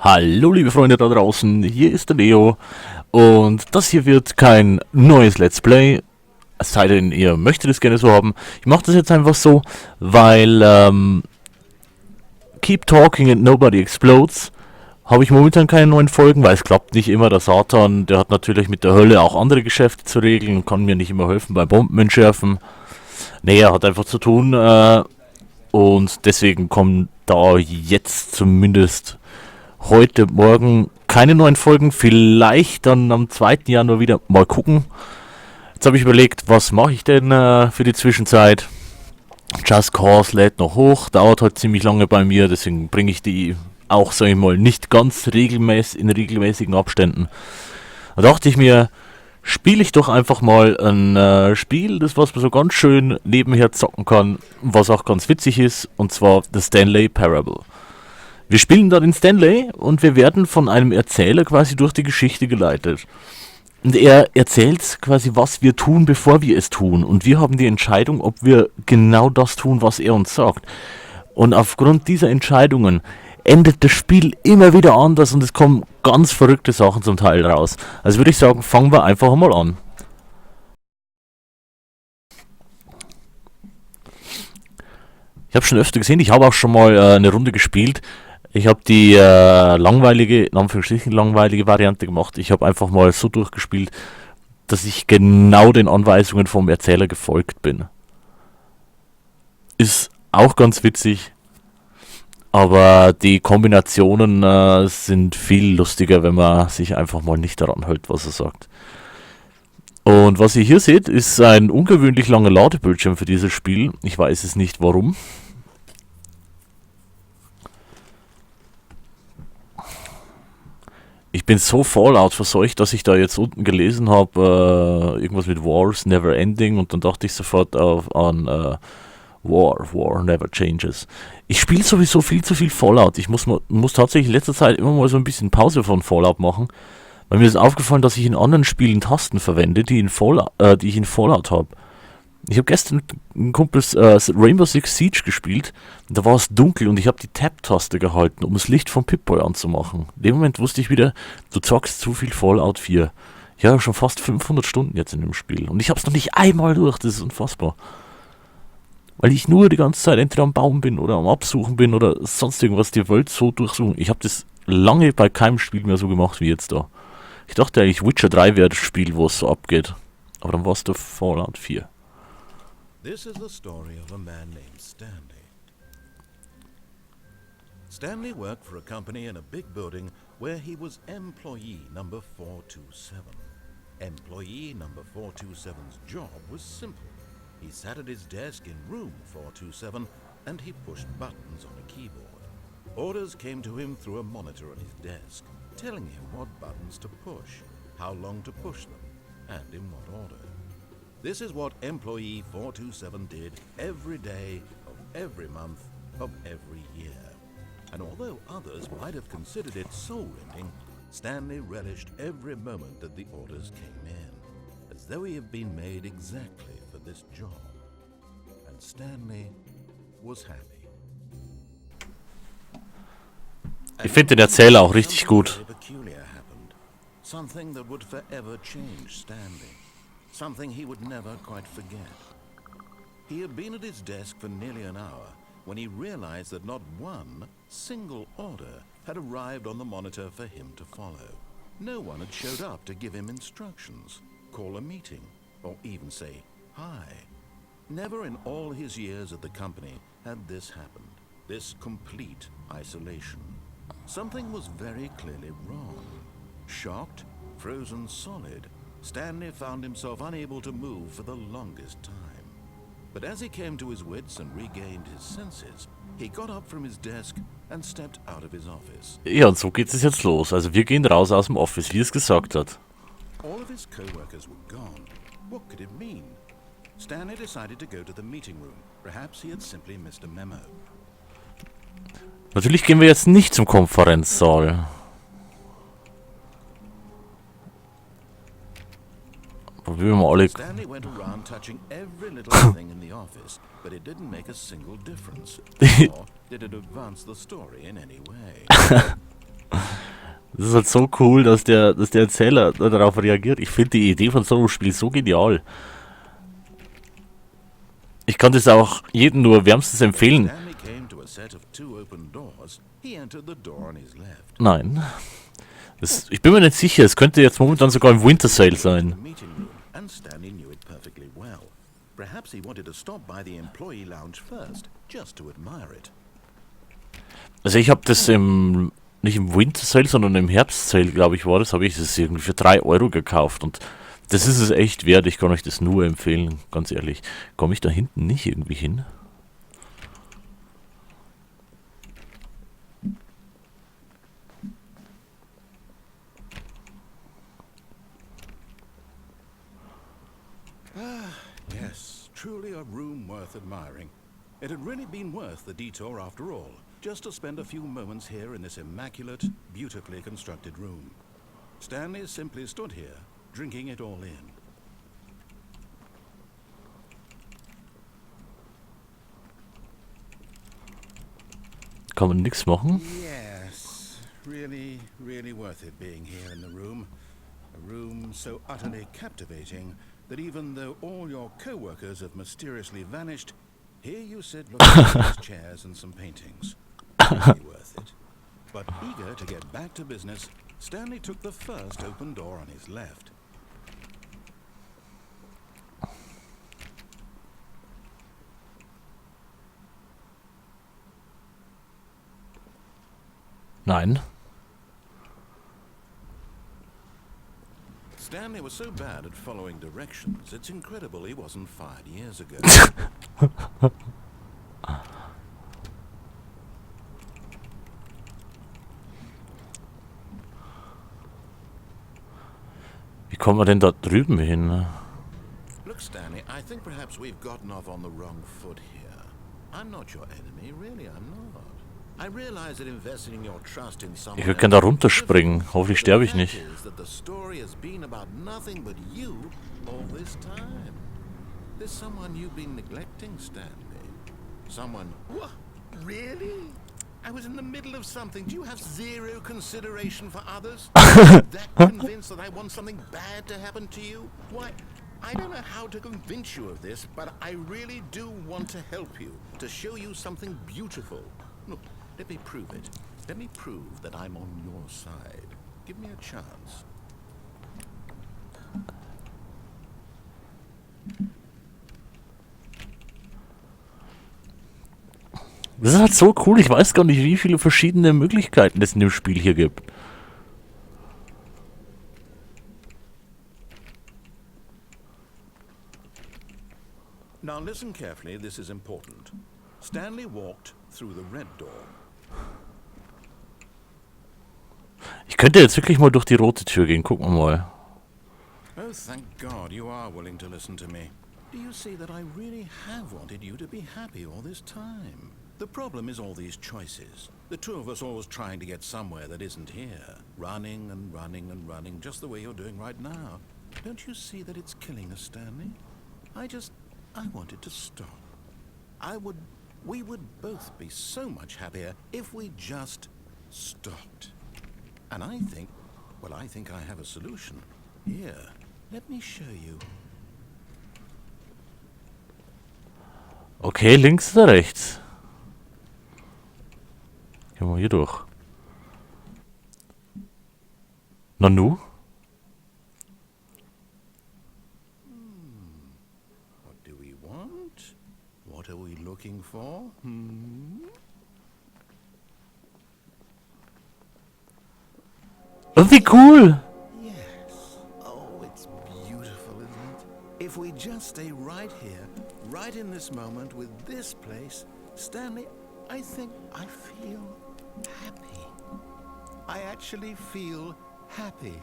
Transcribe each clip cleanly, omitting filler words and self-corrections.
Hallo liebe Freunde da draußen, hier ist der Neo und das hier wird kein neues Let's Play, es sei denn ihr möchtet es gerne so haben. Ich mache das jetzt einfach so, weil Keep Talking and Nobody Explodes habe ich momentan keine neuen Folgen, weil es klappt nicht immer. Der Satan, der hat natürlich mit der Hölle auch andere Geschäfte zu regeln und kann mir nicht immer helfen bei Bomben entschärfen. Nee, er hat einfach zu tun und deswegen kommen da jetzt zumindest heute, morgen keine neuen Folgen, vielleicht dann am 2. Januar wieder, mal gucken. Jetzt habe ich überlegt, was mache ich denn für die Zwischenzeit. Just Cause lädt noch hoch, dauert halt ziemlich lange bei mir, deswegen bringe ich die auch, sage ich mal, nicht ganz in regelmäßigen Abständen. Da dachte ich mir, spiele ich doch einfach mal ein Spiel, das was man so ganz schön nebenher zocken kann, was auch ganz witzig ist, und zwar The Stanley Parable. Wir spielen da den Stanley und wir werden von einem Erzähler quasi durch die Geschichte geleitet. Und er erzählt quasi, was wir tun, bevor wir es tun. Und wir haben die Entscheidung, ob wir genau das tun, was er uns sagt. Und aufgrund dieser Entscheidungen endet das Spiel immer wieder anders und es kommen ganz verrückte Sachen zum Teil raus. Also würde ich sagen, fangen wir einfach mal an. Ich habe schon öfter gesehen, ich habe auch schon mal eine Runde gespielt. Ich habe die langweilige, in Anführungsstrichen langweilige Variante gemacht. Ich habe einfach mal so durchgespielt, dass ich genau den Anweisungen vom Erzähler gefolgt bin. Ist auch ganz witzig, aber die Kombinationen sind viel lustiger, wenn man sich einfach mal nicht daran hält, was er sagt. Und was ihr hier seht, ist ein ungewöhnlich langer Ladebildschirm für dieses Spiel. Ich weiß es nicht warum. Ich bin so Fallout verseucht, dass ich da jetzt unten gelesen habe, irgendwas mit Wars never ending, und dann dachte ich sofort an War never changes. Ich spiele sowieso viel zu viel Fallout. Ich muss tatsächlich in letzter Zeit immer mal so ein bisschen Pause von Fallout machen, weil mir ist aufgefallen, dass ich in anderen Spielen Tasten verwende, die ich in Fallout habe. Ich habe gestern mit einem Kumpel Rainbow Six Siege gespielt, und da war es dunkel und ich habe die Tab-Taste gehalten, um das Licht vom Pip-Boy anzumachen. In dem Moment wusste ich wieder, du zockst zu viel Fallout 4. Ich habe schon fast 500 Stunden jetzt in dem Spiel und ich habe es noch nicht einmal durch, das ist unfassbar. Weil ich nur die ganze Zeit entweder am Baum bin oder am Absuchen bin oder sonst irgendwas, die Welt so durchsuchen. Ich habe das lange bei keinem Spiel mehr so gemacht wie jetzt da. Ich dachte eigentlich, Witcher 3 wäre das Spiel, wo es so abgeht. Aber dann war es der Fallout 4. This is the story of a man named Stanley. Stanley worked for a company in a big building where he was employee number 427. Employee number 427's job was simple. He sat at his desk in room 427 and he pushed buttons on a keyboard. Orders came to him through a monitor on his desk, telling him what buttons to push, how long to push them, and in what order. This is what employee 427 did every day of every month of every year. And although others might have considered it soul-rending, Stanley relished every moment that the orders came in, as though he had been made exactly for this job. And Stanley was happy. Ich finde den Erzähler auch richtig gut. Something that would forever change Stanley. Something he would never quite forget. He had been at his desk for nearly an hour when he realized that not one single order had arrived on the monitor for him to follow. No one had showed up to give him instructions, call a meeting, or even say hi. Never in all his years at the company had this happened, this complete isolation. Something was very clearly wrong. Shocked, frozen solid, Stanley found himself unable to move for the longest time. But as he came to his wits and regained his senses, he got up from his desk and stepped out of his office. Ja, und so geht es jetzt los. Also wir gehen raus aus dem Office, wie es gesagt hat. All of his co-workers were gone. What could it mean? Stanley decided to go to the meeting room. Perhaps he had simply missed a memo. Natürlich gehen wir jetzt nicht zum Konferenzsaal. Probieren wir mal alle. Stanley went around touching every little thing in the office, but it didn't make a single difference. Nor did it advance the story in any way. Das ist halt so cool, dass der Erzähler darauf reagiert. Ich finde die Idee von so einem Spiel so genial. Ich kann das auch jedem nur wärmstens empfehlen. Stanley came to a set of two open doors. He entered the door on his left. Nein. Ich bin mir nicht sicher, es könnte jetzt momentan sogar im Winter Sale sein. Meeting room, and Stanley knew it perfectly well. Perhaps he wanted to stop by the employee lounge first, just to admire it. Also ich habe das nicht im Winter Sale, sondern im Herbst Sale, glaube ich, war das, habe ich das irgendwie für 3 Euro gekauft und das ist es echt wert. Ich kann euch das nur empfehlen, ganz ehrlich. Komme ich da hinten nicht irgendwie hin? Yes, truly a room worth admiring. It had really been worth the detour after all, just to spend a few moments here in this immaculate, beautifully constructed room. Stanley simply stood here, drinking it all in. Kann man nichts machen? Yes, really, really worth it being here in the room. A room so utterly captivating that even though all your co-workers have mysteriously vanished, here you sit looking at these chairs and some paintings. Really worth it. But eager to get back to business, Stanley took the first open door on his left. Nein. Stanley was so bad at following directions, it's incredible he wasn't fired years ago. Wie kommen wir denn da drüben hin? Look, Stanley, I think perhaps we've gotten off on the wrong foot here. I'm not your enemy, really, I'm not. I realize that investing in your trust in someone Ich würde gerne da runterspringen. Hoffentlich sterbe ich nicht. the story has been about nothing but you all this time. There's someone you've been neglecting, Stanley. Someone. What? Really? I was in the middle of something. Do you have zero consideration for others? That convinced that I want something bad to happen to you? Why? I don't know how to convince you of this, but I really do want to help you, to show you something beautiful. Look, let me prove it. Let me prove that I'm on your side. Give me a chance. Das ist halt so cool. Ich weiß gar nicht, wie viele verschiedene Möglichkeiten es in dem Spiel hier gibt. Now listen carefully, this is important. Stanley walked through the red door. Ich könnte jetzt wirklich mal durch die rote Tür gehen. Gucken wir mal. Oh, thank God you are willing to listen to me. Do you see that I really have wanted you to be happy all this time? The problem is all these choices. The two of us always trying to get somewhere that isn't here. Running and running and running, just the way you're doing right now. Don't you see that it's killing us, Stanley? I wanted to stop. We would both be so much happier if we just stopped. And I think I have a solution. Here, let me show you. Okay, links oder rechts? Gehen wir hier durch. Nanu? What do we want? What are we looking for? Oh, wie cool! Yes. Oh, it's beautiful, isn't it? If we just stay right here, right in this moment with this place, Stanley, I think I feel happy. I actually feel happy.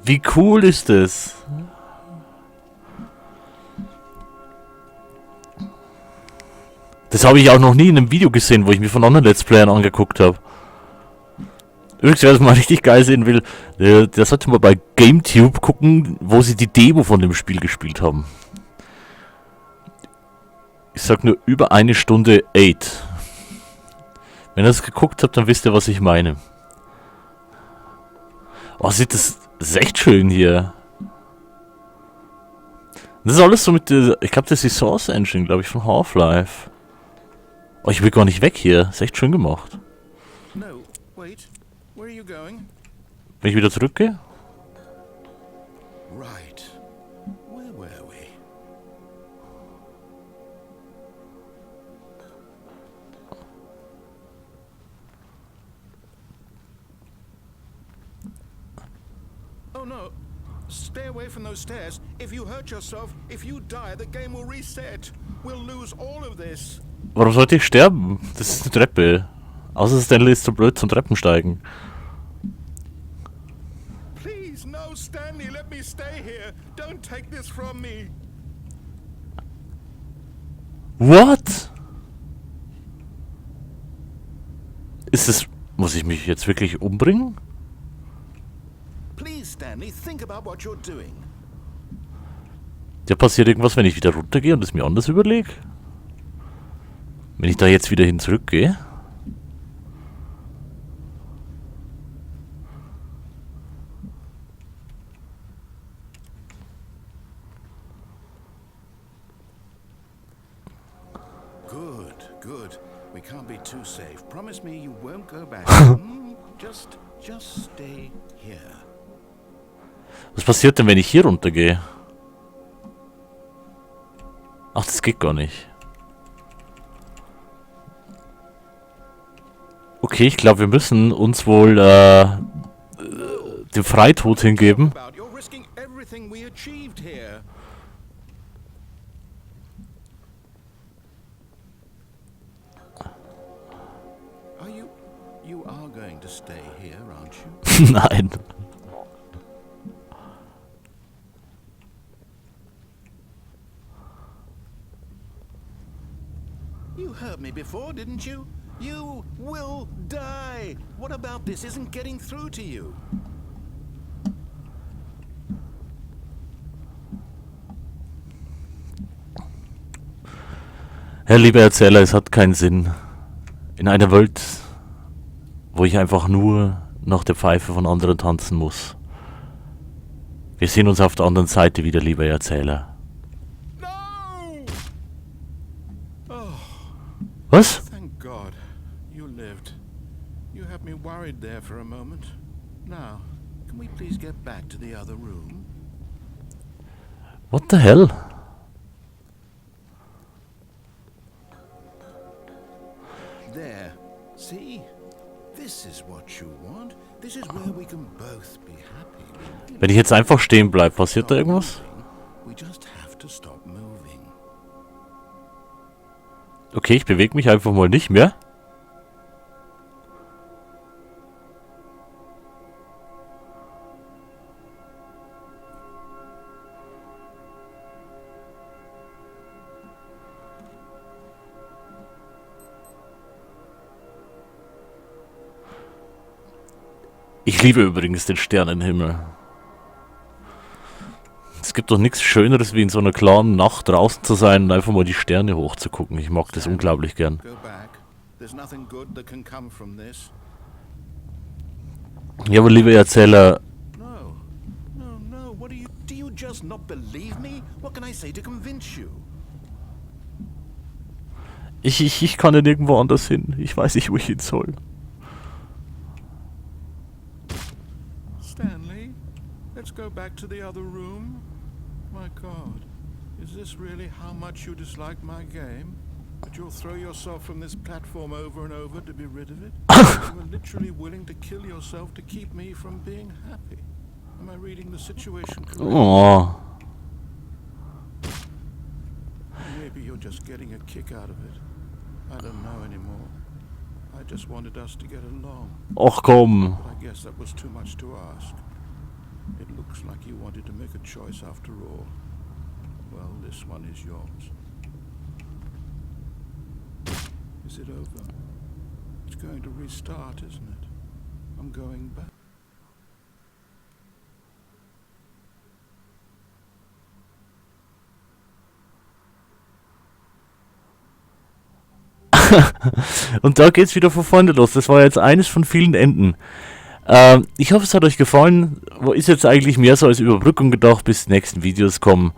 Wie cool ist das? Das habe ich auch noch nie in einem Video gesehen, wo ich mir von anderen Let's Playern angeguckt habe. Übrigens, wer das mal richtig geil sehen will, der sollte mal bei GameTube gucken, wo sie die Demo von dem Spiel gespielt haben. Ich sag nur über 1 Stunde 8. Wenn ihr das geguckt habt, dann wisst ihr, was ich meine. Oh, das ist echt schön hier. Das ist alles so mit der, ich glaube, das ist die Source Engine, glaube ich, von Half-Life. Oh, ich will gar nicht weg hier. Das ist echt schön gemacht. No, wait. Where are you going? Wenn ich wieder zurückgehe? Right. Where were we? Oh no. Stay away from those stairs. If you hurt yourself, if you die, the game will reset. We'll lose all of this. Warum sollte ich sterben? Das ist eine Treppe. Außer Stanley ist zu blöd zum Treppensteigen. Please, no, Stanley, let me stay here. Don't take this from me. What? Ist es... Muss ich mich jetzt wirklich umbringen? Please, Stanley, think about what you're doing. Ja, passiert irgendwas, wenn ich wieder runtergehe und es mir anders überlege? Wenn ich da jetzt wieder hin zurückgehe? Good, good. We can't be too safe. Promise me you won't go back. Just stay here. Was passiert denn, wenn ich hier runtergehe? Ach, das geht gar nicht. Okay, ich glaube, wir müssen uns wohl dem Freitod hingeben. You're risking everything we achieved here. You are going to stay here, aren't you? Nein. You heard me before, didn't you? You will die. What about this isn't getting through to you? Herr lieber Erzähler, es hat keinen Sinn. In einer Welt, wo ich einfach nur nach der Pfeife von anderen tanzen muss. Wir sehen uns auf der anderen Seite wieder, lieber Erzähler. No! Oh, Was? thank God. You lived. You had me worried there for a moment. Now, can we please get back to the other room? What the hell? There. See? This is what you want. This is where we can both be happy. Wenn ich jetzt einfach stehen bleibe, passiert da irgendwas? We just have to stop moving. Okay, ich bewege mich einfach mal nicht mehr. Ich liebe übrigens den Sternenhimmel. Es gibt doch nichts Schöneres, wie in so einer klaren Nacht draußen zu sein und einfach mal die Sterne hochzugucken. Ich mag das unglaublich gern. Go back. There's nothing good that can come from this. Ja, aber lieber Erzähler, No. No. What do you just not believe me? What can I say to convince you? ich kann ja nirgendwo anders hin. Ich weiß nicht, wo ich hin soll. Stanley, let's go back to the other room. My God, is this really how much you dislike my game? That you'll throw yourself from this platform over and over to be rid of it? You are literally willing to kill yourself to keep me from being happy. Am I reading the situation correctly? Oh. Maybe you're just getting a kick out of it. I don't know anymore. I just wanted us to get along. Och komm. But I guess that was too much to ask. It looks like you wanted to make a choice after all. Well, this one is yours. Is it over? It's going to restart, isn't it? I'm going back. Und da geht's wieder von vorne los. Das war jetzt eines von vielen Enden. Ich hoffe, es hat euch gefallen. Ist jetzt eigentlich mehr so als Überbrückung gedacht, bis die nächsten Videos kommen.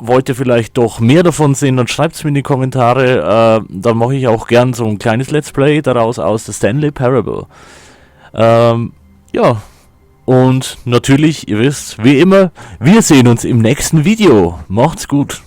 Wollt ihr vielleicht doch mehr davon sehen, dann schreibt es mir in die Kommentare. Dann mache ich auch gern so ein kleines Let's Play daraus aus The Stanley Parable. Ja, und natürlich, ihr wisst, wie immer, wir sehen uns im nächsten Video. Macht's gut.